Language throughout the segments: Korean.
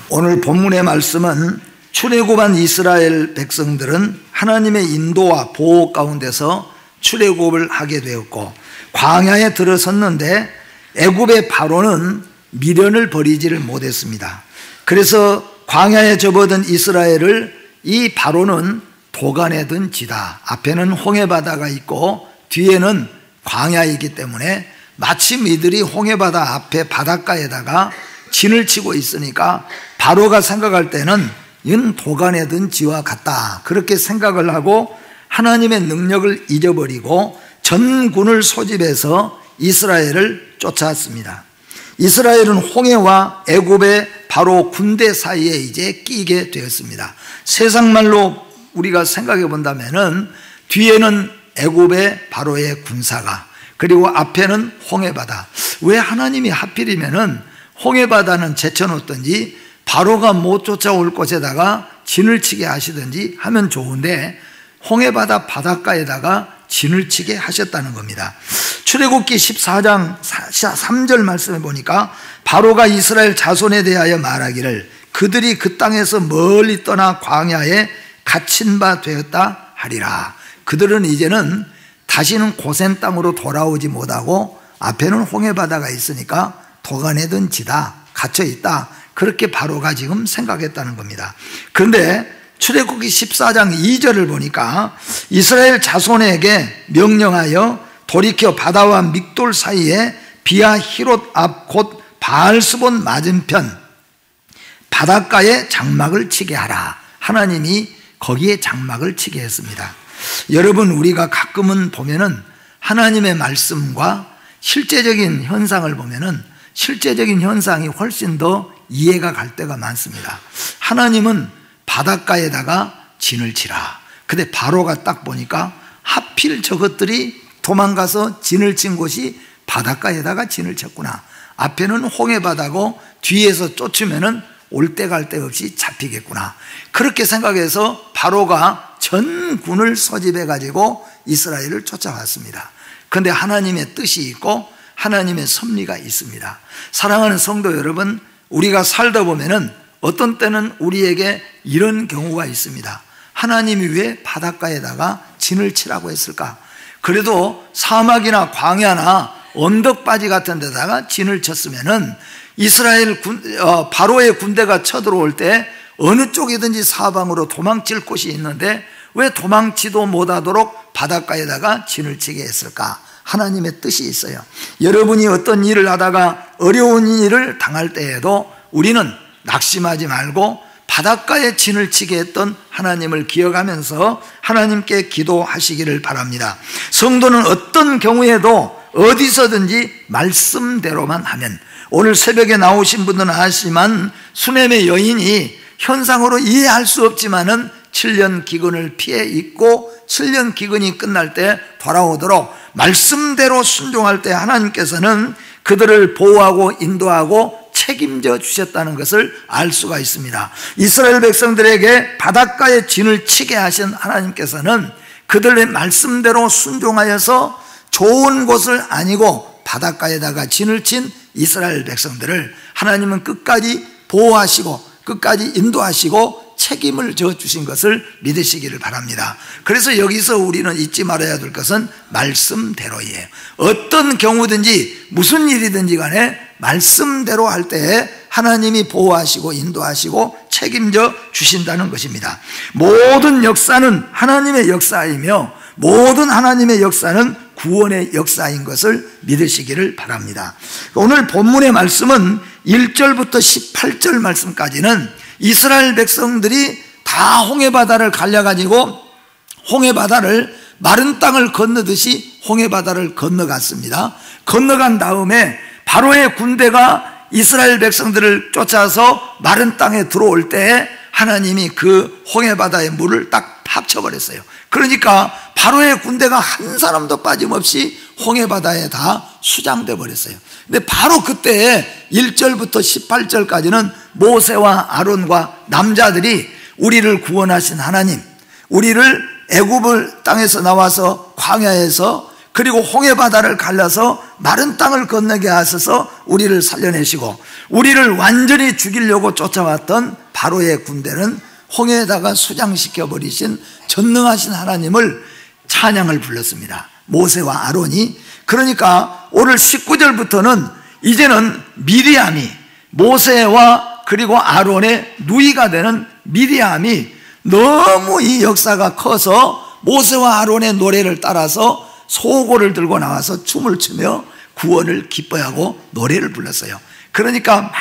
오늘 본문의 말씀은 출애굽한 이스라엘 백성들은 하나님의 인도와 보호 가운데서 출애굽을 하게 되었고 광야에 들어섰는데 애굽의 바로는 미련을 버리지를 못했습니다. 그래서 광야에 접어든 이스라엘을 이 바로는 도간에 든 지다, 앞에는 홍해바다가 있고 뒤에는 광야이기 때문에 마침 이들이 홍해바다 앞에 바닷가에다가 진을 치고 있으니까 바로가 생각할 때는 이건 도간에 든 지와 같다, 그렇게 생각을 하고 하나님의 능력을 잊어버리고 전군을 소집해서 이스라엘을 쫓아왔습니다. 이스라엘은 홍해와 애굽의 바로 군대 사이에 이제 끼게 되었습니다. 세상말로 우리가 생각해 본다면은 뒤에는 애굽의 바로의 군사가, 그리고 앞에는 홍해바다. 왜 하나님이 하필이면은 홍해바다는 제쳐놓든지 바로가 못 쫓아올 곳에다가 진을 치게 하시든지 하면 좋은데 홍해바다 바닷가에다가 진을 치게 하셨다는 겁니다. 출애굽기 14장 3절 말씀에 보니까 바로가 이스라엘 자손에 대하여 말하기를 그들이 그 땅에서 멀리 떠나 광야에 갇힌 바 되었다 하리라. 그들은 이제는 다시는 고센 땅으로 돌아오지 못하고 앞에는 홍해바다가 있으니까 도간에 든 지다, 갇혀 있다, 그렇게 바로가 지금 생각했다는 겁니다. 그런데 출애굽기 14장 2절을 보니까 이스라엘 자손에게 명령하여 돌이켜 바다와 믹돌 사이에 비아 히롯 앞 곧 바알스본 맞은편 바닷가에 장막을 치게 하라. 하나님이 거기에 장막을 치게 했습니다. 여러분, 우리가 가끔은 보면은 하나님의 말씀과 실제적인 현상을 보면은 실제적인 현상이 훨씬 더 이해가 갈 때가 많습니다. 하나님은 바닷가에다가 진을 치라. 근데 바로가 딱 보니까 하필 저것들이 도망가서 진을 친 곳이 바닷가에다가 진을 쳤구나. 앞에는 홍해바다고 뒤에서 쫓으면은 올 때 갈 데 없이 잡히겠구나. 그렇게 생각해서 바로가 전군을 소집해 가지고 이스라엘을 쫓아왔습니다. 그런데 하나님의 뜻이 있고 하나님의 섭리가 있습니다. 사랑하는 성도 여러분, 우리가 살다 보면은 어떤 때는 우리에게 이런 경우가 있습니다. 하나님이 왜 바닷가에다가 진을 치라고 했을까? 그래도 사막이나 광야나 언덕바지 같은 데다가 진을 쳤으면은 이스라엘 바로의 군대가 쳐들어올 때 어느 쪽이든지 사방으로 도망칠 곳이 있는데 왜 도망치도 못하도록 바닷가에다가 진을 치게 했을까? 하나님의 뜻이 있어요. 여러분이 어떤 일을 하다가 어려운 일을 당할 때에도 우리는 낙심하지 말고 바닷가에 진을 치게 했던 하나님을 기억하면서 하나님께 기도하시기를 바랍니다. 성도는 어떤 경우에도 어디서든지 말씀대로만 하면, 오늘 새벽에 나오신 분들은 아시지만 수넴의 여인이 현상으로 이해할 수 없지만은 7년 기근을 피해 있고 7년 기근이 끝날 때 돌아오도록 말씀대로 순종할 때 하나님께서는 그들을 보호하고 인도하고 책임져 주셨다는 것을 알 수가 있습니다. 이스라엘 백성들에게 바닷가에 진을 치게 하신 하나님께서는 그들의 말씀대로 순종하여서 좋은 곳을 아니고 바닷가에다가 진을 친 이스라엘 백성들을 하나님은 끝까지 보호하시고 끝까지 인도하시고 책임을 져 주신 것을 믿으시기를 바랍니다. 그래서 여기서 우리는 잊지 말아야 될 것은 말씀대로예요. 어떤 경우든지 무슨 일이든지 간에 말씀대로 할 때에 하나님이 보호하시고 인도하시고 책임져 주신다는 것입니다. 모든 역사는 하나님의 역사이며 모든 하나님의 역사는 구원의 역사인 것을 믿으시기를 바랍니다. 오늘 본문의 말씀은 1절부터 18절 말씀까지는 이스라엘 백성들이 다 홍해바다를 갈려가지고 홍해바다를 마른 땅을 건너듯이 홍해바다를 건너갔습니다. 건너간 다음에 바로의 군대가 이스라엘 백성들을 쫓아서 마른 땅에 들어올 때 하나님이 그 홍해바다의 물을 딱 합쳐버렸어요. 그러니까 바로의 군대가 한 사람도 빠짐없이 홍해바다에 다 수장돼 버렸어요. 근데 바로 그때 1절부터 18절까지는 모세와 아론과 남자들이 우리를 구원하신 하나님, 우리를 애굽을 땅에서 나와서 광야에서 그리고 홍해바다를 갈라서 마른 땅을 건너게 하셔서 우리를 살려내시고, 우리를 완전히 죽이려고 쫓아왔던 바로의 군대는 홍해에다가 수장시켜 버리신 전능하신 하나님을 찬양을 불렀습니다. 모세와 아론이. 그러니까 오늘 19절부터는 이제는 미리암이, 모세와 그리고 아론의 누이가 되는 미리암이 너무 이 역사가 커서 모세와 아론의 노래를 따라서 소고를 들고 나와서 춤을 추며 구원을 기뻐하고 노래를 불렀어요. 그러니까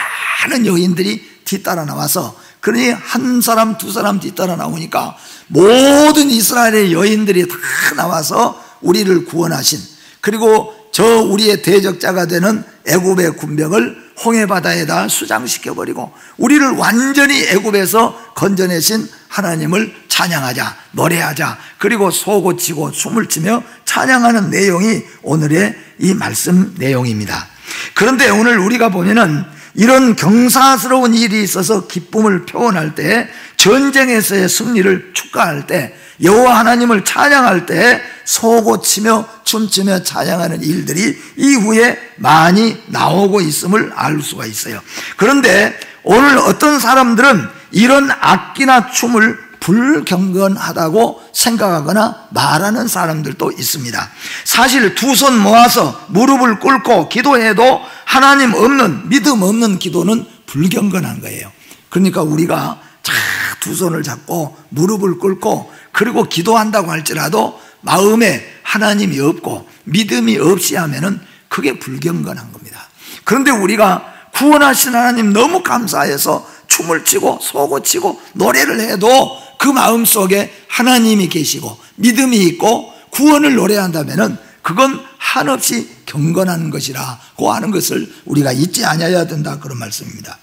많은 여인들이 뒤따라 나와서, 그러니 한 사람 두 사람 뒤따라 나오니까 모든 이스라엘의 여인들이 다 나와서 우리를 구원하신, 그리고 저 우리의 대적자가 되는 애굽의 군병을 홍해바다에다 수장시켜버리고 우리를 완전히 애굽에서 건져내신 하나님을 찬양하자, 노래하자, 그리고 소고치고 춤을 추며 찬양하는 내용이 오늘의 이 말씀 내용입니다. 그런데 오늘 우리가 보면은 이런 경사스러운 일이 있어서 기쁨을 표현할 때, 전쟁에서의 승리를 축하할 때, 여호와 하나님을 찬양할 때 소고치며 춤추며 찬양하는 일들이 이후에 많이 나오고 있음을 알 수가 있어요. 그런데 오늘 어떤 사람들은 이런 악기나 춤을 불경건하다고 생각하거나 말하는 사람들도 있습니다. 사실 두 손 모아서 무릎을 꿇고 기도해도 하나님 없는, 믿음 없는 기도는 불경건한 거예요. 그러니까 우리가 두 손을 잡고 무릎을 꿇고 그리고 기도한다고 할지라도 마음에 하나님이 없고 믿음이 없이 하면은 그게 불경건한 겁니다. 그런데 우리가 구원하신 하나님 너무 감사해서 춤을 추고 소고치고 노래를 해도 그 마음속에 하나님이 계시고 믿음이 있고 구원을 노래한다면은 그건 한없이 경건한 것이라고 하는 것을 우리가 잊지 않아야 된다, 그런 말씀입니다.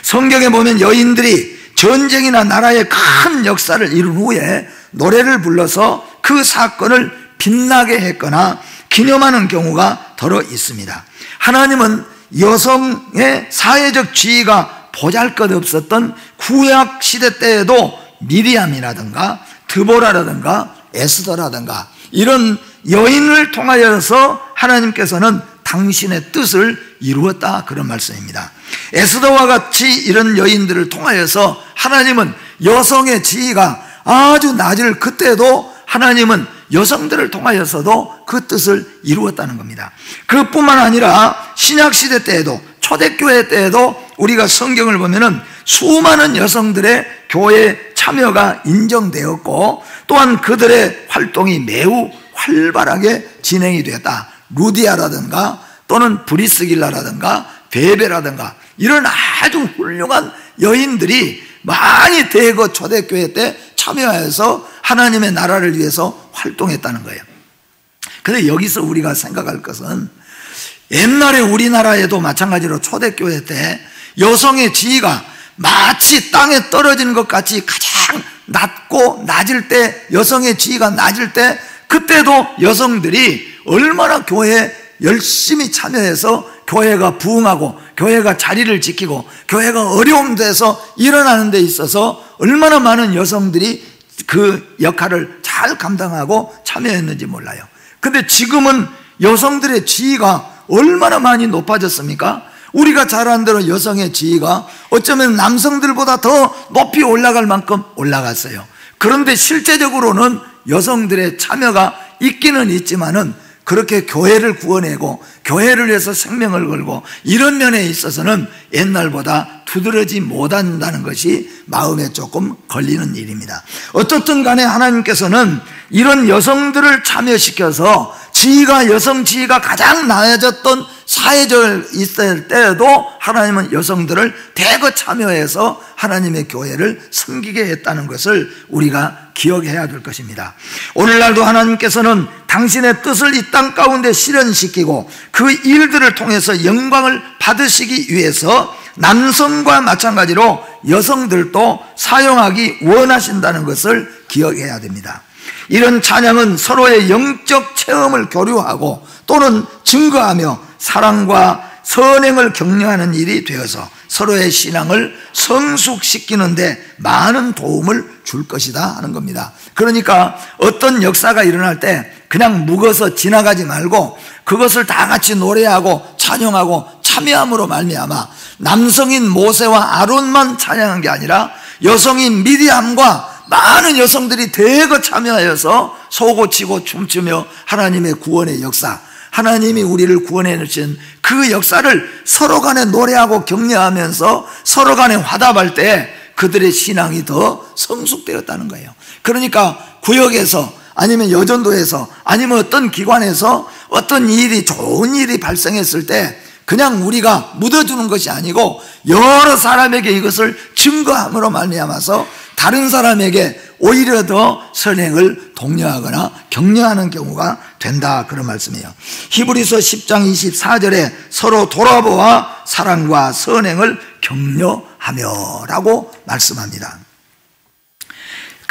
성경에 보면 여인들이 전쟁이나 나라의 큰 역사를 이룬 후에 노래를 불러서 그 사건을 빛나게 했거나 기념하는 경우가 더러 있습니다. 하나님은 여성의 사회적 지위가 보잘것없었던 구약 시대 때에도 미리암이라든가 드보라라든가 에스더라든가 이런 여인을 통하여서 하나님께서는 당신의 뜻을 이루었다, 그런 말씀입니다. 에스더와 같이 이런 여인들을 통하여서 하나님은 여성의 지위가 아주 낮을 그때도 하나님은 여성들을 통하여서도 그 뜻을 이루었다는 겁니다. 그뿐만 아니라 신약시대 때에도, 초대교회 때에도 우리가 성경을 보면은 수많은 여성들의 교회 참여가 인정되었고 또한 그들의 활동이 매우 활발하게 진행이 되었다. 루디아라든가 또는 브리스길라라든가 베베라든가 이런 아주 훌륭한 여인들이 많이 대거 초대교회 때 참여해서 하나님의 나라를 위해서 활동했다는 거예요. 그런데 여기서 우리가 생각할 것은 옛날에 우리나라에도 마찬가지로 초대교회 때 여성의 지위가 마치 땅에 떨어지는 것 같이 가장 낮고 낮을 때, 여성의 지위가 낮을 때 그때도 여성들이 얼마나 교회에 열심히 참여해서 교회가 부흥하고 교회가 자리를 지키고 교회가 어려운 데서 일어나는 데 있어서 얼마나 많은 여성들이 그 역할을 잘 감당하고 참여했는지 몰라요. 근데 지금은 여성들의 지위가 얼마나 많이 높아졌습니까? 우리가 잘 아는 대로 여성의 지위가 어쩌면 남성들보다 더 높이 올라갈 만큼 올라갔어요. 그런데 실제적으로는 여성들의 참여가 있기는 있지만은 그렇게 교회를 구원하고 교회를 위해서 생명을 걸고 이런 면에 있어서는 옛날보다 두드러지 못한다는 것이 마음에 조금 걸리는 일입니다. 어떻든 간에 하나님께서는 이런 여성들을 참여시켜서 지위가, 여성 지위가 가장 낮아졌던 사회적 있을 때에도 하나님은 여성들을 대거 참여해서 하나님의 교회를 섬기게 했다는 것을 우리가 기억해야 될 것입니다. 오늘날도 하나님께서는 당신의 뜻을 이 땅 가운데 실현시키고 그 일들을 통해서 영광을 받으시기 위해서 남성과 마찬가지로 여성들도 사용하기 원하신다는 것을 기억해야 됩니다. 이런 찬양은 서로의 영적 체험을 교류하고 또는 증거하며 사랑과 선행을 격려하는 일이 되어서 서로의 신앙을 성숙시키는데 많은 도움을 줄 것이다 하는 겁니다. 그러니까 어떤 역사가 일어날 때 그냥 묵어서 지나가지 말고 그것을 다 같이 노래하고 찬양하고 참여함으로 말미암아 남성인 모세와 아론만 찬양한 게 아니라 여성인 미리암과 많은 여성들이 대거 참여하여서 소고치고 춤추며 하나님의 구원의 역사, 하나님이 우리를 구원해 주신 그 역사를 서로 간에 노래하고 격려하면서 서로 간에 화답할 때 그들의 신앙이 더 성숙되었다는 거예요. 그러니까 구역에서 아니면 여전도에서 아니면 어떤 기관에서 어떤 일이, 좋은 일이 발생했을 때 그냥 우리가 묻어주는 것이 아니고 여러 사람에게 이것을 증거함으로 말미암아서 다른 사람에게 오히려 더 선행을 독려하거나 격려하는 경우가 된다, 그런 말씀이에요. 히브리서 10장 24절에 서로 돌아보아 사랑과 선행을 격려하며 라고 말씀합니다.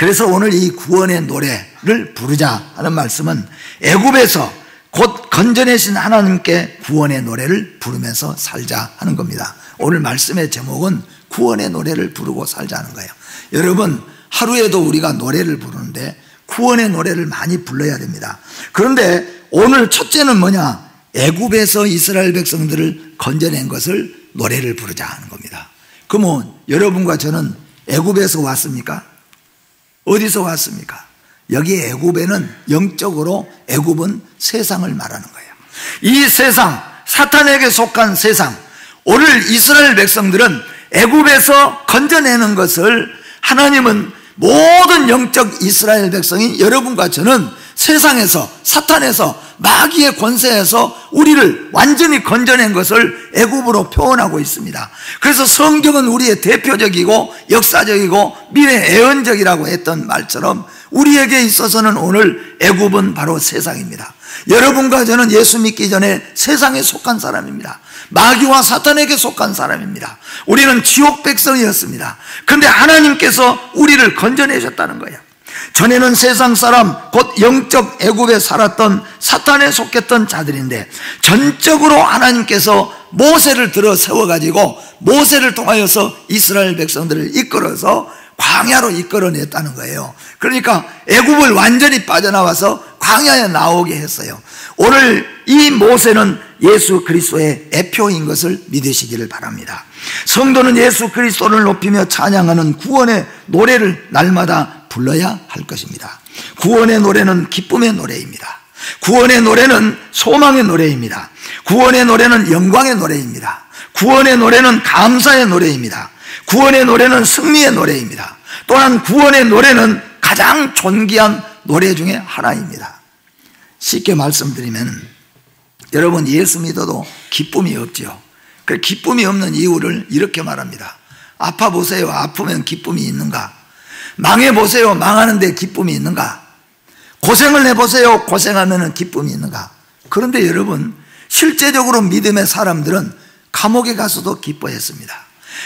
그래서 오늘 이 구원의 노래를 부르자 하는 말씀은 애굽에서 곧 건져내신 하나님께 구원의 노래를 부르면서 살자 하는 겁니다. 오늘 말씀의 제목은 구원의 노래를 부르고 살자는 거예요. 여러분, 하루에도 우리가 노래를 부르는데 구원의 노래를 많이 불러야 됩니다. 그런데 오늘 첫째는 뭐냐? 애굽에서 이스라엘 백성들을 건져낸 것을 노래를 부르자 하는 겁니다. 그러면 여러분과 저는 애굽에서 왔습니까? 어디서 왔습니까? 여기 애굽에는 영적으로 애굽은 세상을 말하는 거예요. 이 세상, 사탄에게 속한 세상, 오늘 이스라엘 백성들은 애굽에서 건져내는 것을 하나님은 모든 영적 이스라엘 백성인 여러분과 저는 세상에서, 사탄에서, 마귀의 권세에서 우리를 완전히 건져낸 것을 애굽으로 표현하고 있습니다. 그래서 성경은 우리의 대표적이고 역사적이고 미래 예언적이라고 했던 말처럼 우리에게 있어서는 오늘 애굽은 바로 세상입니다. 여러분과 저는 예수 믿기 전에 세상에 속한 사람입니다. 마귀와 사탄에게 속한 사람입니다. 우리는 지옥 백성이었습니다. 그런데 하나님께서 우리를 건져내셨다는 거예요. 전에는 세상 사람, 곧 영적 애굽에 살았던 사탄에 속했던 자들인데 전적으로 하나님께서 모세를 들어 세워가지고 모세를 통하여서 이스라엘 백성들을 이끌어서 광야로 이끌어냈다는 거예요. 그러니까 애굽을 완전히 빠져나와서 광야에 나오게 했어요. 오늘 이 모세는 예수 그리스도의 애표인 것을 믿으시기를 바랍니다. 성도는 예수 그리스도를 높이며 찬양하는 구원의 노래를 날마다 불러야 할 것입니다. 구원의 노래는 기쁨의 노래입니다. 구원의 노래는 소망의 노래입니다. 구원의 노래는 영광의 노래입니다. 구원의 노래는 감사의 노래입니다. 구원의 노래는 승리의 노래입니다. 또한 구원의 노래는 가장 존귀한 노래 중에 하나입니다. 쉽게 말씀드리면 여러분, 예수 믿어도 기쁨이 없지요. 그 기쁨이 없는 이유를 이렇게 말합니다. 아파 보세요. 아프면 기쁨이 있는가? 망해 보세요. 망하는데 기쁨이 있는가? 고생을 해보세요. 고생하면 기쁨이 있는가? 그런데 여러분, 실제적으로 믿음의 사람들은 감옥에 가서도 기뻐했습니다.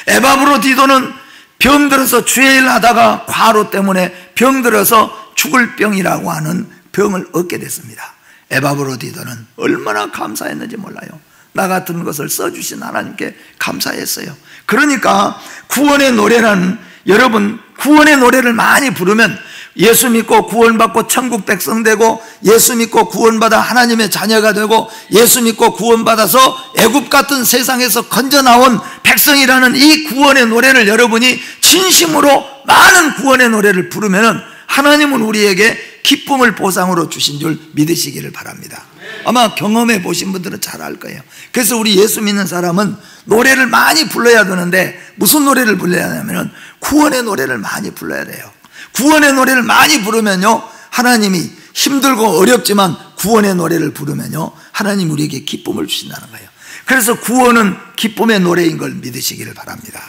에바브로디도는 병들어서 주의 일 하다가 과로 때문에 병들어서 죽을 병이라고 하는 병을 얻게 됐습니다. 에바브로디도는 얼마나 감사했는지 몰라요. 나 같은 것을 써주신 하나님께 감사했어요. 그러니까 구원의 노래는, 여러분, 구원의 노래를 많이 부르면 예수 믿고 구원받고 천국 백성 되고, 예수 믿고 구원받아 하나님의 자녀가 되고, 예수 믿고 구원받아서 애굽 같은 세상에서 건져 나온 백성이라는 이 구원의 노래를 여러분이 진심으로 많은 구원의 노래를 부르면 하나님은 우리에게 기쁨을 보상으로 주신 줄 믿으시기를 바랍니다. 아마 경험해 보신 분들은 잘 알 거예요. 그래서 우리 예수 믿는 사람은 노래를 많이 불러야 되는데 무슨 노래를 불러야 하냐면 구원의 노래를 많이 불러야 돼요. 구원의 노래를 많이 부르면요, 하나님이 힘들고 어렵지만 구원의 노래를 부르면요, 하나님 우리에게 기쁨을 주신다는 거예요. 그래서 구원은 기쁨의 노래인 걸 믿으시기를 바랍니다.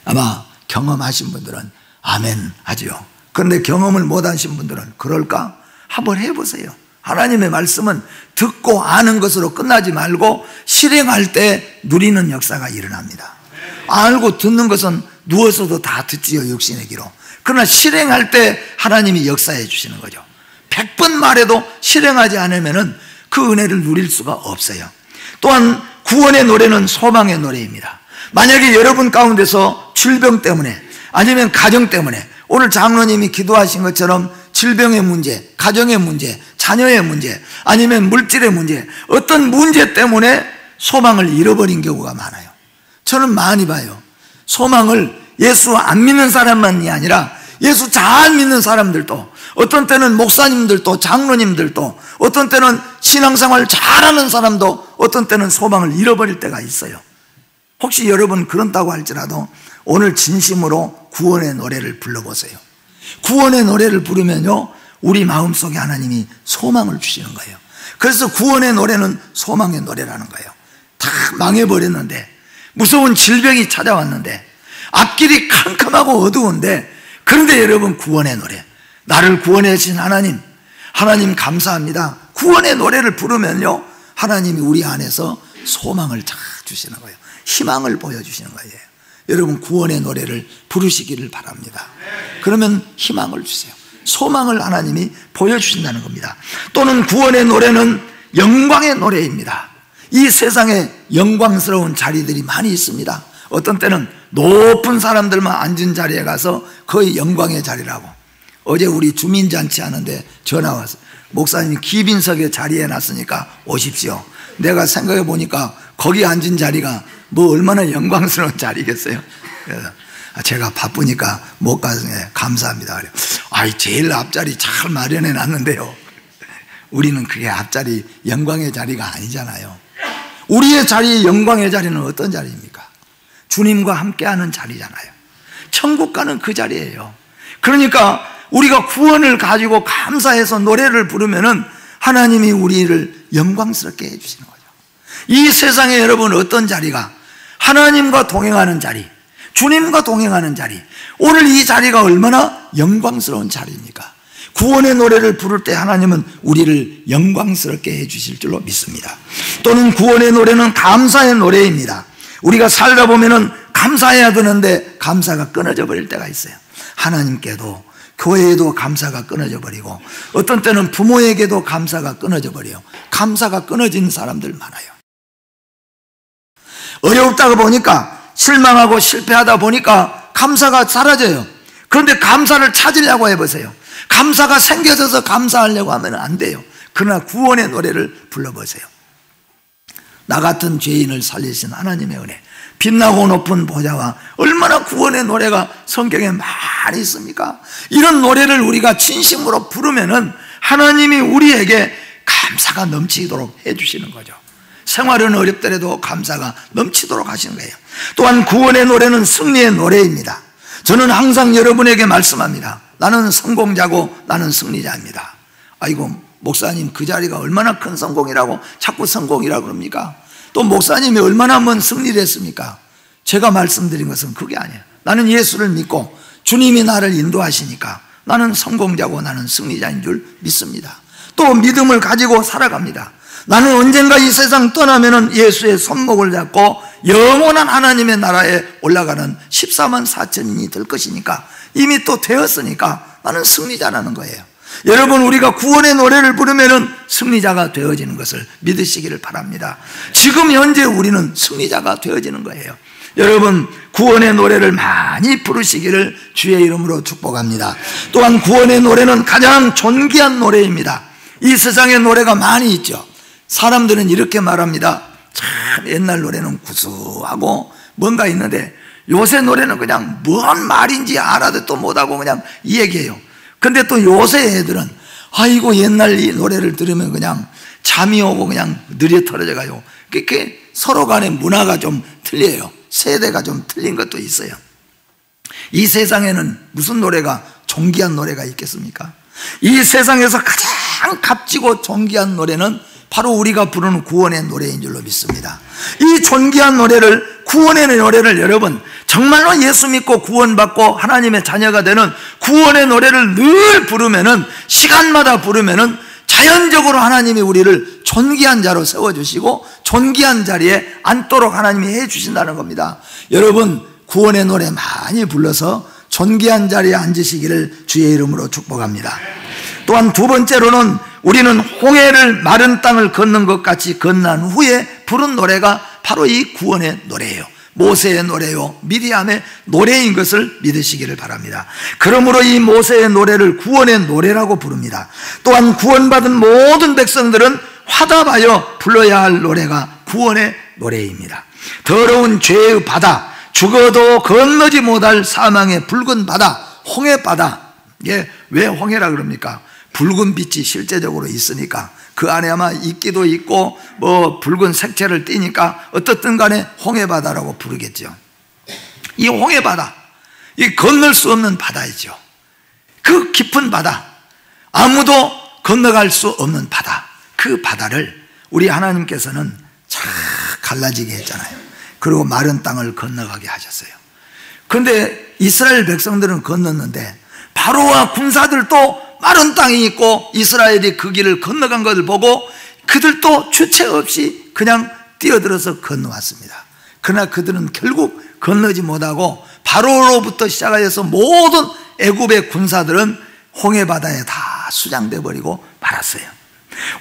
아마 경험하신 분들은 아멘 하지요. 그런데 경험을 못하신 분들은 그럴까? 한번 해보세요. 하나님의 말씀은 듣고 아는 것으로 끝나지 말고 실행할 때 누리는 역사가 일어납니다. 알고 듣는 것은 누워서도 다 듣지요, 육신의 기로. 그러나 실행할 때 하나님이 역사해 주시는 거죠. 100번 말해도 실행하지 않으면 그 은혜를 누릴 수가 없어요. 또한 구원의 노래는 소망의 노래입니다. 만약에 여러분 가운데서 질병 때문에 아니면 가정 때문에 오늘 장로님이 기도하신 것처럼 질병의 문제, 가정의 문제, 자녀의 문제, 아니면 물질의 문제, 어떤 문제 때문에 소망을 잃어버린 경우가 많아요. 저는 많이 봐요. 소망을 예수 안 믿는 사람만이 아니라 예수 잘 믿는 사람들도, 어떤 때는 목사님들도, 장로님들도, 어떤 때는 신앙생활 잘하는 사람도 어떤 때는 소망을 잃어버릴 때가 있어요. 혹시 여러분 그런다고 할지라도 오늘 진심으로 구원의 노래를 불러보세요. 구원의 노래를 부르면요, 우리 마음속에 하나님이 소망을 주시는 거예요. 그래서 구원의 노래는 소망의 노래라는 거예요. 다 망해버렸는데, 무서운 질병이 찾아왔는데, 앞길이 캄캄하고 어두운데, 그런데 여러분 구원의 노래, 나를 구원해 주신 하나님, 하나님 감사합니다. 구원의 노래를 부르면요, 하나님이 우리 안에서 소망을 다 주시는 거예요. 희망을 보여주시는 거예요. 여러분 구원의 노래를 부르시기를 바랍니다. 그러면 희망을 주세요. 소망을 하나님이 보여주신다는 겁니다. 또는 구원의 노래는 영광의 노래입니다. 이 세상에 영광스러운 자리들이 많이 있습니다. 어떤 때는 높은 사람들만 앉은 자리에 가서 거의 영광의 자리라고. 어제 우리 주민잔치 하는데 전화 왔어요. 목사님 기빈석에 자리에 놨으니까 오십시오. 내가 생각해 보니까 거기 앉은 자리가 뭐 얼마나 영광스러운 자리겠어요. 그래서 제가 바쁘니까 못 가서 감사합니다. 그래요. 아이, 제일 앞자리 잘 마련해 놨는데요, 우리는 그게 앞자리 영광의 자리가 아니잖아요. 우리의 자리, 영광의 자리는 어떤 자리입니까? 주님과 함께하는 자리잖아요. 천국 가는 그 자리예요. 그러니까 우리가 구원을 가지고 감사해서 노래를 부르면은 하나님이 우리를 영광스럽게 해주시는 거죠. 이 세상에 여러분 어떤 자리가, 하나님과 동행하는 자리, 주님과 동행하는 자리, 오늘 이 자리가 얼마나 영광스러운 자리입니까? 구원의 노래를 부를 때 하나님은 우리를 영광스럽게 해주실 줄로 믿습니다. 또는 구원의 노래는 감사의 노래입니다. 우리가 살다 보면은 감사해야 되는데 감사가 끊어져 버릴 때가 있어요. 하나님께도, 교회에도 감사가 끊어져 버리고, 어떤 때는 부모에게도 감사가 끊어져 버려요. 감사가 끊어진 사람들 많아요. 어렵다고 보니까, 실망하고 실패하다 보니까 감사가 사라져요. 그런데 감사를 찾으려고 해보세요. 감사가 생겨져서 감사하려고 하면 안 돼요. 그러나 구원의 노래를 불러보세요. 나 같은 죄인을 살리신 하나님의 은혜, 빛나고 높은 보좌와, 얼마나 구원의 노래가 성경에 많이 있습니까? 이런 노래를 우리가 진심으로 부르면은 하나님이 우리에게 감사가 넘치도록 해주시는 거죠. 생활은 어렵더라도 감사가 넘치도록 하시는 거예요. 또한 구원의 노래는 승리의 노래입니다. 저는 항상 여러분에게 말씀합니다. 나는 성공자고 나는 승리자입니다. 아이고, 목사님 그 자리가 얼마나 큰 성공이라고 자꾸 성공이라고 그럽니까? 또 목사님이 얼마나 먼 승리를 했습니까? 제가 말씀드린 것은 그게 아니에요. 나는 예수를 믿고 주님이 나를 인도하시니까 나는 성공자고 나는 승리자인 줄 믿습니다. 또 믿음을 가지고 살아갑니다. 나는 언젠가 이 세상 떠나면은 예수의 손목을 잡고 영원한 하나님의 나라에 올라가는 14만 4천인이 될 것이니까, 이미 또 되었으니까 나는 승리자라는 거예요. 여러분, 우리가 구원의 노래를 부르면은 승리자가 되어지는 것을 믿으시기를 바랍니다. 지금 현재 우리는 승리자가 되어지는 거예요. 여러분, 구원의 노래를 많이 부르시기를 주의 이름으로 축복합니다. 또한 구원의 노래는 가장 존귀한 노래입니다. 이 세상에 노래가 많이 있죠. 사람들은 이렇게 말합니다. 참 옛날 노래는 구수하고 뭔가 있는데 요새 노래는 그냥 뭔 말인지 알아듣도 못하고 그냥 이 얘기해요. 근데 또 요새 애들은 아이고 옛날 이 노래를 들으면 그냥 잠이 오고 그냥 느려 터져 가요. 그렇게 서로 간의 문화가 좀 틀려요. 세대가 좀 틀린 것도 있어요. 이 세상에는 무슨 노래가, 존귀한 노래가 있겠습니까? 이 세상에서 가장 값지고 존귀한 노래는 바로 우리가 부르는 구원의 노래인 줄로 믿습니다. 이 존귀한 노래를, 구원의 노래를 여러분 정말로 예수 믿고 구원받고 하나님의 자녀가 되는 구원의 노래를 늘 부르면은, 시간마다 부르면은 자연적으로 하나님이 우리를 존귀한 자로 세워주시고 존귀한 자리에 앉도록 하나님이 해주신다는 겁니다. 여러분, 구원의 노래 많이 불러서 존귀한 자리에 앉으시기를 주의 이름으로 축복합니다. 또한 두 번째로는 우리는 홍해를, 마른 땅을 걷는 것 같이 건넌 후에 부른 노래가 바로 이 구원의 노래예요. 모세의 노래요 미리암의 노래인 것을 믿으시기를 바랍니다. 그러므로 이 모세의 노래를 구원의 노래라고 부릅니다. 또한 구원받은 모든 백성들은 화답하여 불러야 할 노래가 구원의 노래입니다. 더러운 죄의 바다, 죽어도 건너지 못할 사망의 붉은 바다, 홍해바다. 이게 왜 홍해라 그럽니까? 붉은 빛이 실제적으로 있으니까, 그 안에 아마 이끼도 있고 뭐 붉은 색채를 띠니까 어떻든 간에 홍해바다라고 부르겠죠. 이 홍해바다, 이 건널 수 없는 바다이죠. 그 깊은 바다, 아무도 건너갈 수 없는 바다, 그 바다를 우리 하나님께서는 잘 갈라지게 했잖아요. 그리고 마른 땅을 건너가게 하셨어요. 그런데 이스라엘 백성들은 건넜는데 바로와 군사들도 마른 땅이 있고 이스라엘이 그 길을 건너간 것을 보고 그들도 주체 없이 그냥 뛰어들어서 건너왔습니다. 그러나 그들은 결국 건너지 못하고 바로로부터 시작해서 모든 애굽의 군사들은 홍해바다에 다 수장돼 버리고 말았어요.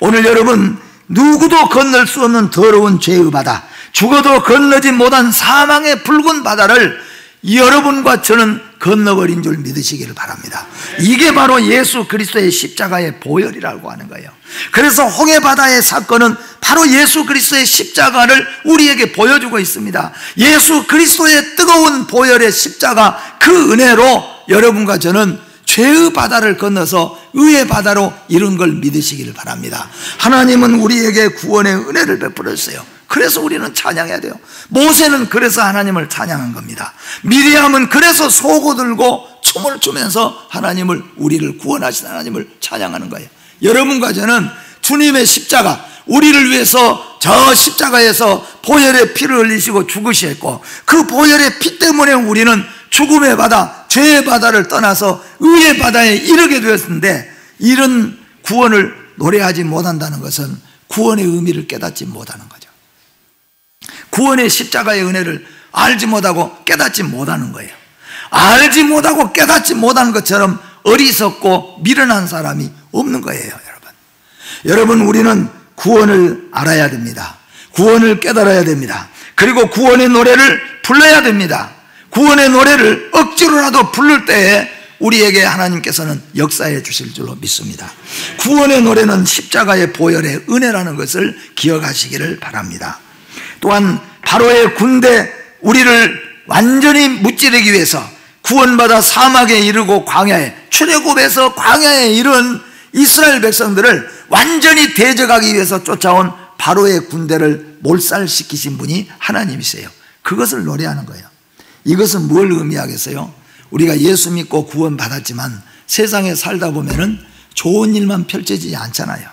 오늘 여러분, 누구도 건널 수 없는 더러운 죄의 바다, 죽어도 건너지 못한 사망의 붉은 바다를 여러분과 저는 건너버린 줄 믿으시기를 바랍니다. 이게 바로 예수 그리스도의 십자가의 보혈이라고 하는 거예요. 그래서 홍해바다의 사건은 바로 예수 그리스도의 십자가를 우리에게 보여주고 있습니다. 예수 그리스도의 뜨거운 보혈의 십자가, 그 은혜로 여러분과 저는 죄의 바다를 건너서 의의 바다로 이룬 걸 믿으시기를 바랍니다. 하나님은 우리에게 구원의 은혜를 베풀었어요. 그래서 우리는 찬양해야 돼요. 모세는 그래서 하나님을 찬양한 겁니다. 미리암은 그래서 소고 들고 춤을 추면서 하나님을, 우리를 구원하신 하나님을 찬양하는 거예요. 여러분과 저는 주님의 십자가, 우리를 위해서 저 십자가에서 보혈의 피를 흘리시고 죽으셨고, 그 보혈의 피 때문에 우리는 죽음의 바다, 죄의 바다를 떠나서 의의 바다에 이르게 되었는데, 이런 구원을 노래하지 못한다는 것은 구원의 의미를 깨닫지 못하는 거죠. 구원의 십자가의 은혜를 알지 못하고 깨닫지 못하는 거예요. 알지 못하고 깨닫지 못하는 것처럼 어리석고 미련한 사람이 없는 거예요. 여러분, 우리는 구원을 알아야 됩니다. 구원을 깨달아야 됩니다. 그리고 구원의 노래를 불러야 됩니다. 구원의 노래를 억지로라도 부를 때에 우리에게 하나님께서는 역사해 주실 줄로 믿습니다. 구원의 노래는 십자가의 보혈의 은혜라는 것을 기억하시기를 바랍니다. 또한 바로의 군대, 우리를 완전히 무찌르기 위해서 구원받아 사막에 이르고 광야에, 출애굽에서 광야에 이른 이스라엘 백성들을 완전히 대적하기 위해서 쫓아온 바로의 군대를 몰살시키신 분이 하나님이세요. 그것을 노래하는 거예요. 이것은 뭘 의미하겠어요? 우리가 예수 믿고 구원받았지만 세상에 살다 보면은 좋은 일만 펼쳐지지 않잖아요.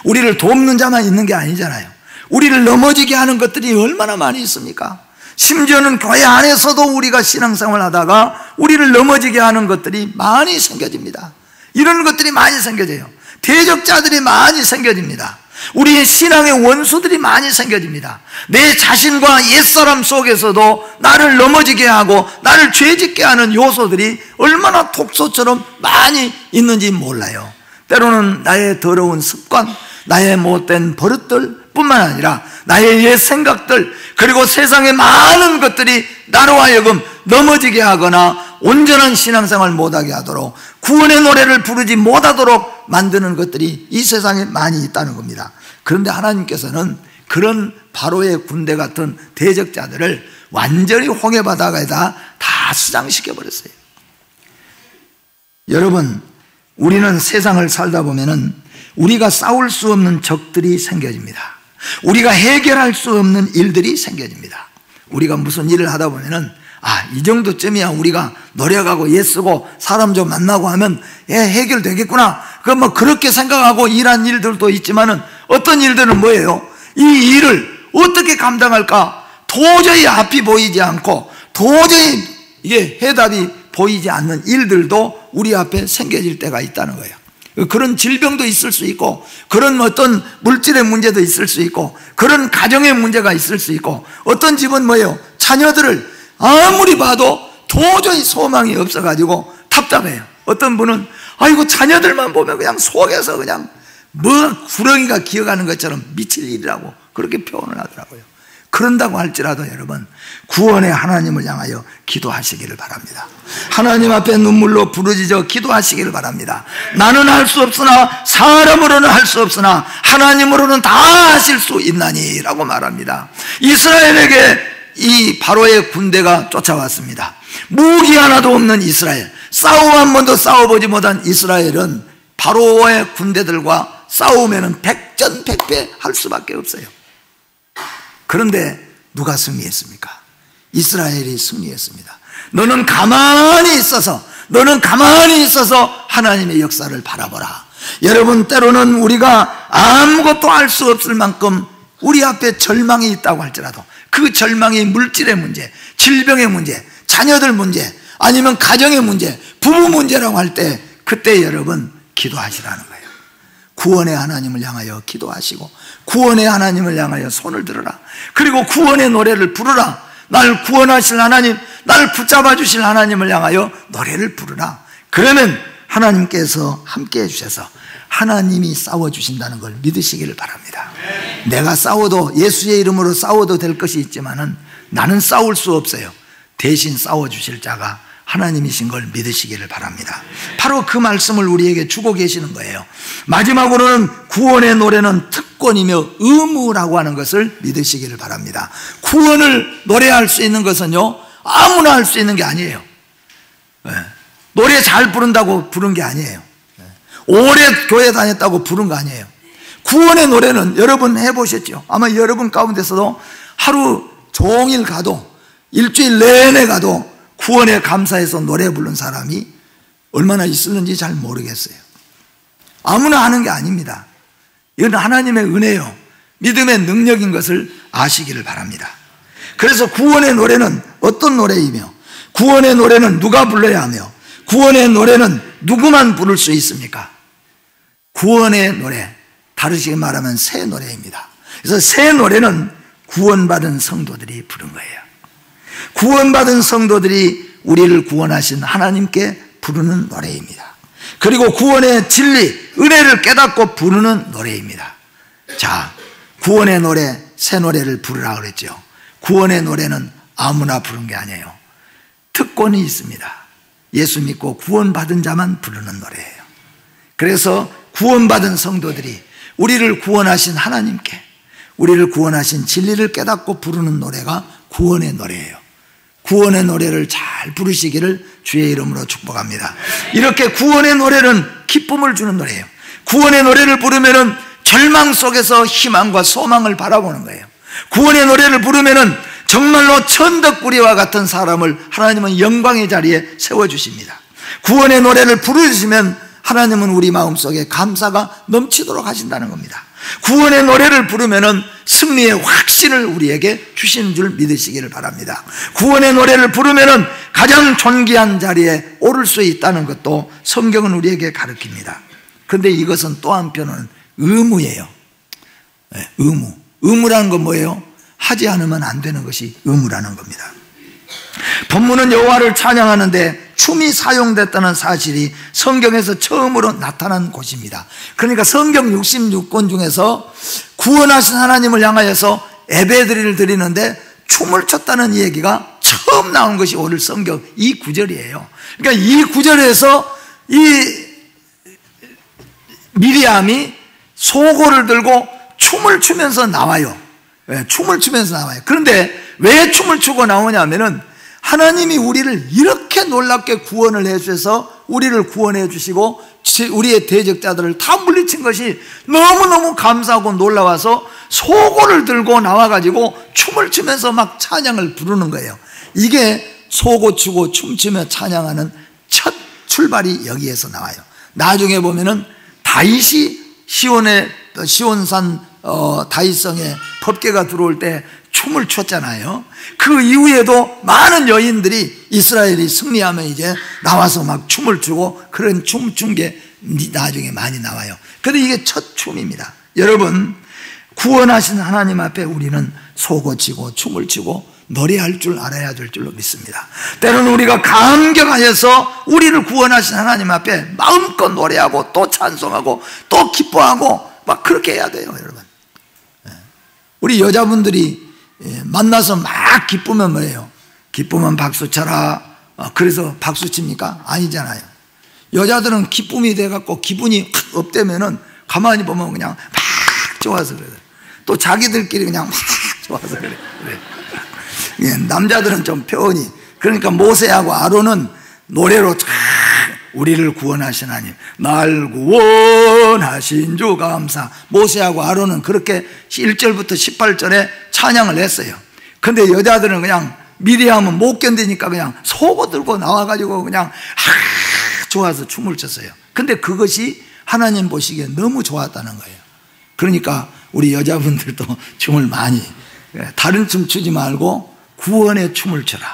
우리를 돕는 자만 있는 게 아니잖아요. 우리를 넘어지게 하는 것들이 얼마나 많이 있습니까? 심지어는 교회 안에서도 우리가 신앙생활을 하다가 우리를 넘어지게 하는 것들이 많이 생겨집니다. 이런 것들이 많이 생겨져요. 대적자들이 많이 생겨집니다. 우리의 신앙의 원수들이 많이 생겨집니다. 내 자신과 옛사람 속에서도 나를 넘어지게 하고 나를 죄짓게 하는 요소들이 얼마나 독소처럼 많이 있는지 몰라요. 때로는 나의 더러운 습관, 나의 못된 버릇들 뿐만 아니라 나의 옛 생각들, 그리고 세상의 많은 것들이 나로 하여금 넘어지게 하거나 온전한 신앙생활 못하게 하도록, 구원의 노래를 부르지 못하도록 만드는 것들이 이 세상에 많이 있다는 겁니다. 그런데 하나님께서는 그런 바로의 군대 같은 대적자들을 완전히 홍해바다에다 다 수장시켜버렸어요. 여러분, 우리는 세상을 살다 보면은 우리가 싸울 수 없는 적들이 생겨집니다. 우리가 해결할 수 없는 일들이 생겨집니다. 우리가 무슨 일을 하다 보면은 이 정도쯤이야 우리가 노력하고 애쓰고 사람 좀 만나고 하면 해결되겠구나. 그렇게 생각하고 일한 일들도 있지만은 어떤 일들은 뭐예요? 이 일을 어떻게 감당할까? 도저히 앞이 보이지 않고 도저히 이게 해답이 보이지 않는 일들도 우리 앞에 생겨질 때가 있다는 거예요. 그런 질병도 있을 수 있고, 그런 어떤 물질의 문제도 있을 수 있고, 그런 가정의 문제가 있을 수 있고, 어떤 집은 뭐예요? 자녀들을 아무리 봐도 도저히 소망이 없어가지고 답답해요. 어떤 분은 아이고 자녀들만 보면 그냥 속에서 그냥 구렁이가 기어가는 것처럼 미칠 일이라고 그렇게 표현을 하더라고요. 그런다고 할지라도 여러분, 구원의 하나님을 향하여 기도하시기를 바랍니다. 하나님 앞에 눈물로 부르짖어 기도하시기를 바랍니다. 나는 할 수 없으나, 사람으로는 할 수 없으나 하나님으로는 다 하실 수 있나니 라고 말합니다. 이스라엘에게 이 바로의 군대가 쫓아왔습니다. 무기 하나도 없는 이스라엘, 싸움 한 번도 싸워보지 못한 이스라엘은 바로의 군대들과 싸우면 백전백패 할 수밖에 없어요. 그런데 누가 승리했습니까? 이스라엘이 승리했습니다. 너는 가만히 있어서 하나님의 역사를 바라보라. 여러분, 때로는 우리가 아무것도 할 수 없을 만큼 우리 앞에 절망이 있다고 할지라도 그 절망이 물질의 문제, 질병의 문제, 자녀들 문제, 아니면 가정의 문제, 부부 문제라고 할 때, 그때 여러분 기도하시라는 거예요. 구원의 하나님을 향하여 기도하시고 구원의 하나님을 향하여 손을 들어라. 그리고 구원의 노래를 부르라. 날 구원하실 하나님, 날 붙잡아 주실 하나님을 향하여 노래를 부르라. 그러면 하나님께서 함께해 주셔서 하나님이 싸워주신다는 걸 믿으시기를 바랍니다. 내가 싸워도, 예수의 이름으로 싸워도 될 것이 있지만은 나는 싸울 수 없어요. 대신 싸워주실 자가 하나님이신 걸 믿으시기를 바랍니다. 바로 그 말씀을 우리에게 주고 계시는 거예요. 마지막으로는 구원의 노래는 특권이며 의무라고 하는 것을 믿으시기를 바랍니다. 구원을 노래할 수 있는 것은요, 아무나 할 수 있는 게 아니에요. 노래 잘 부른다고 부른 게 아니에요. 오래 교회 다녔다고 부른 거 아니에요. 구원의 노래는 여러분 해보셨죠? 아마 여러분 가운데서도 하루 종일 가도, 일주일 내내 가도 구원에 감사해서 노래 부른 사람이 얼마나 있었는지 잘 모르겠어요. 아무나 하는 게 아닙니다. 이건 하나님의 은혜요, 믿음의 능력인 것을 아시기를 바랍니다. 그래서 구원의 노래는 어떤 노래이며, 구원의 노래는 누가 불러야 하며, 구원의 노래는 누구만 부를 수 있습니까? 구원의 노래, 다르게 말하면 새 노래입니다. 그래서 새 노래는 구원받은 성도들이 부른 거예요. 구원받은 성도들이 우리를 구원하신 하나님께 부르는 노래입니다. 그리고 구원의 진리, 은혜를 깨닫고 부르는 노래입니다. 자, 구원의 노래, 새 노래를 부르라 그랬죠. 구원의 노래는 아무나 부른 게 아니에요. 특권이 있습니다. 예수 믿고 구원받은 자만 부르는 노래예요. 그래서 구원받은 성도들이 우리를 구원하신 하나님께, 우리를 구원하신 진리를 깨닫고 부르는 노래가 구원의 노래예요. 구원의 노래를 잘 부르시기를 주의 이름으로 축복합니다. 이렇게 구원의 노래는 기쁨을 주는 노래예요. 구원의 노래를 부르면은 절망 속에서 희망과 소망을 바라보는 거예요. 구원의 노래를 부르면은 정말로 천덕꾸리와 같은 사람을 하나님은 영광의 자리에 세워주십니다. 구원의 노래를 부르시면 하나님은 우리 마음속에 감사가 넘치도록 하신다는 겁니다. 구원의 노래를 부르면은 승리의 확신을 우리에게 주시는 줄 믿으시기를 바랍니다. 구원의 노래를 부르면은 가장 존귀한 자리에 오를 수 있다는 것도 성경은 우리에게 가르칩니다. 그런데 이것은 또 한편은 의무예요. 의무. 의무라는 건 뭐예요? 하지 않으면 안 되는 것이 의무라는 겁니다. 본문은 여호와를 찬양하는데 춤이 사용됐다는 사실이 성경에서 처음으로 나타난 곳입니다. 그러니까 성경 66권 중에서 구원하신 하나님을 향하여서 예배드리를 드리는데 춤을 췄다는 얘기가 처음 나온 것이 오늘 성경 이 구절이에요. 그러니까 이 구절에서 이 미리암이 소고를 들고 춤을 추면서 나와요. 춤을 추면서 나와요. 그런데 왜 춤을 추고 나오냐면은 하나님이 우리를 이렇게 놀랍게 구원을 해주셔서 우리를 구원해 주시고 우리의 대적자들을 다 물리친 것이 너무너무 감사하고 놀라워서 소고를 들고 나와가지고 춤을 추면서 막 찬양을 부르는 거예요. 이게 소고 추고 춤추며 찬양하는 첫 출발이 여기에서 나와요. 나중에 보면은 다윗이 시온산 다윗성에 법궤가 들어올 때 춤을 췄잖아요. 그 이후에도 많은 여인들이 이스라엘이 승리하면 이제 나와서 막 춤을 추고 그런 춤춘 게 나중에 많이 나와요. 그런데 이게 첫 춤입니다. 여러분, 구원하신 하나님 앞에 우리는 소고치고 춤을 추고 노래할 줄 알아야 될 줄로 믿습니다. 때로는 우리가 감격하여서 우리를 구원하신 하나님 앞에 마음껏 노래하고 또 찬송하고 또 기뻐하고 막 그렇게 해야 돼요, 여러분. 우리 여자분들이 만나서 막 기쁘면 뭐예요? 기쁘면 박수 쳐라. 그래서 박수 칩니까? 아니잖아요. 여자들은 기쁨이 돼갖고 기분이 확 업되면은 가만히 보면 그냥 막 좋아서 그래요. 또 자기들끼리 그냥 막 좋아서 그래. 남자들은 좀 표현이, 그러니까 모세하고 아론은 노래로 쫙 우리를 구원하신 하나님, 날 구원하신 주 감사. 모세하고 아론은 그렇게 1절부터 18절에 찬양을 했어요. 근데 여자들은 그냥 미리하면 못 견디니까 그냥 속옷 들고 나와가지고 그냥 좋아서 춤을 췄어요. 근데 그것이 하나님 보시기에 너무 좋았다는 거예요. 그러니까 우리 여자분들도 춤을 많이, 다른 춤 추지 말고 구원의 춤을 춰라.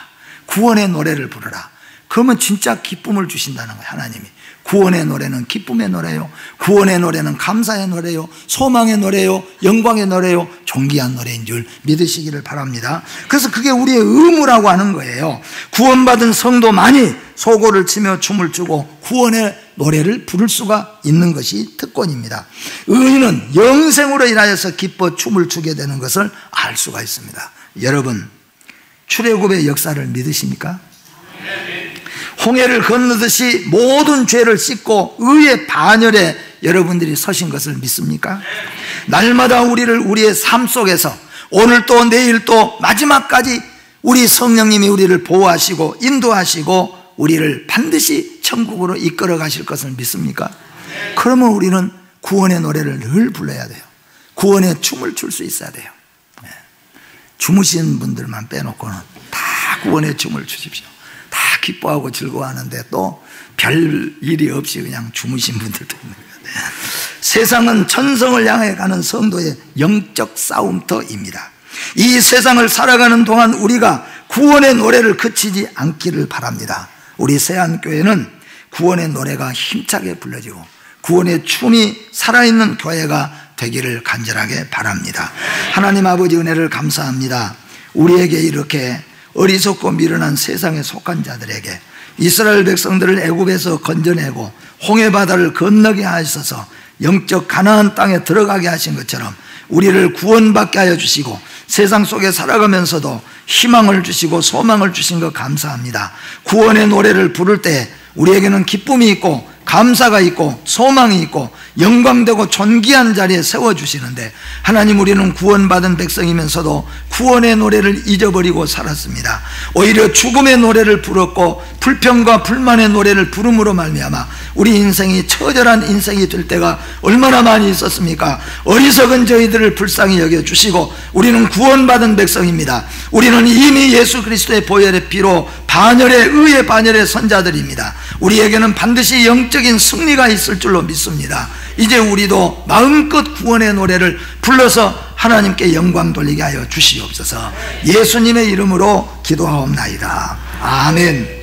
구원의 노래를 부르라. 그러면 진짜 기쁨을 주신다는 거예요. 하나님이. 구원의 노래는 기쁨의 노래요, 구원의 노래는 감사의 노래요, 소망의 노래요, 영광의 노래요, 존귀한 노래인 줄 믿으시기를 바랍니다. 그래서 그게 우리의 의무라고 하는 거예요. 구원받은 성도만이 소고를 치며 춤을 추고 구원의 노래를 부를 수가 있는 것이 특권입니다. 의인은 영생으로 인하여서 기뻐 춤을 추게 되는 것을 알 수가 있습니다. 여러분, 출애굽의 역사를 믿으십니까? 홍해를 건너듯이 모든 죄를 씻고 의의 반열에 여러분들이 서신 것을 믿습니까? 날마다 우리의 삶 속에서 오늘 또 내일 또 마지막까지 우리 성령님이 우리를 보호하시고 인도하시고 우리를 반드시 천국으로 이끌어 가실 것을 믿습니까? 그러면 우리는 구원의 노래를 늘 불러야 돼요. 구원의 춤을 출 수 있어야 돼요. 주무신 분들만 빼놓고는 다 구원의 춤을 추십시오. 다 기뻐하고 즐거워하는데 또 별 일이 없이 그냥 주무신 분들도 있는 거예요. 세상은 천성을 향해 가는 성도의 영적 싸움터입니다. 이 세상을 살아가는 동안 우리가 구원의 노래를 그치지 않기를 바랍니다. 우리 세안교회는 구원의 노래가 힘차게 불러지고 구원의 춤이 살아있는 교회가 되기를 간절하게 바랍니다. 하나님 아버지 은혜를 감사합니다. 우리에게 이렇게 어리석고 미련한 세상에 속한 자들에게 이스라엘 백성들을 애굽에서 건져내고 홍해바다를 건너게 하셔서 영적 가나안 땅에 들어가게 하신 것처럼 우리를 구원받게 하여 주시고 세상 속에 살아가면서도 희망을 주시고 소망을 주신 것 감사합니다. 구원의 노래를 부를 때 우리에게는 기쁨이 있고 감사가 있고 소망이 있고 영광되고 존귀한 자리에 세워주시는데 하나님, 우리는 구원받은 백성이면서도 구원의 노래를 잊어버리고 살았습니다. 오히려 죽음의 노래를 불렀고 불평과 불만의 노래를 부름으로 말미암아 우리 인생이 처절한 인생이 될 때가 얼마나 많이 있었습니까? 어리석은 저희들을 불쌍히 여겨주시고 우리는 구원받은 백성입니다. 우리는 이미 예수 그리스도의 보혈의 피로 반열의 의의 반열의 선자들입니다. 우리에게는 반드시 영적인 승리가 있을 줄로 믿습니다. 이제 우리도 마음껏 구원의 노래를 불러서 하나님께 영광 돌리게 하여 주시옵소서. 예수님의 이름으로 기도하옵나이다. 아멘.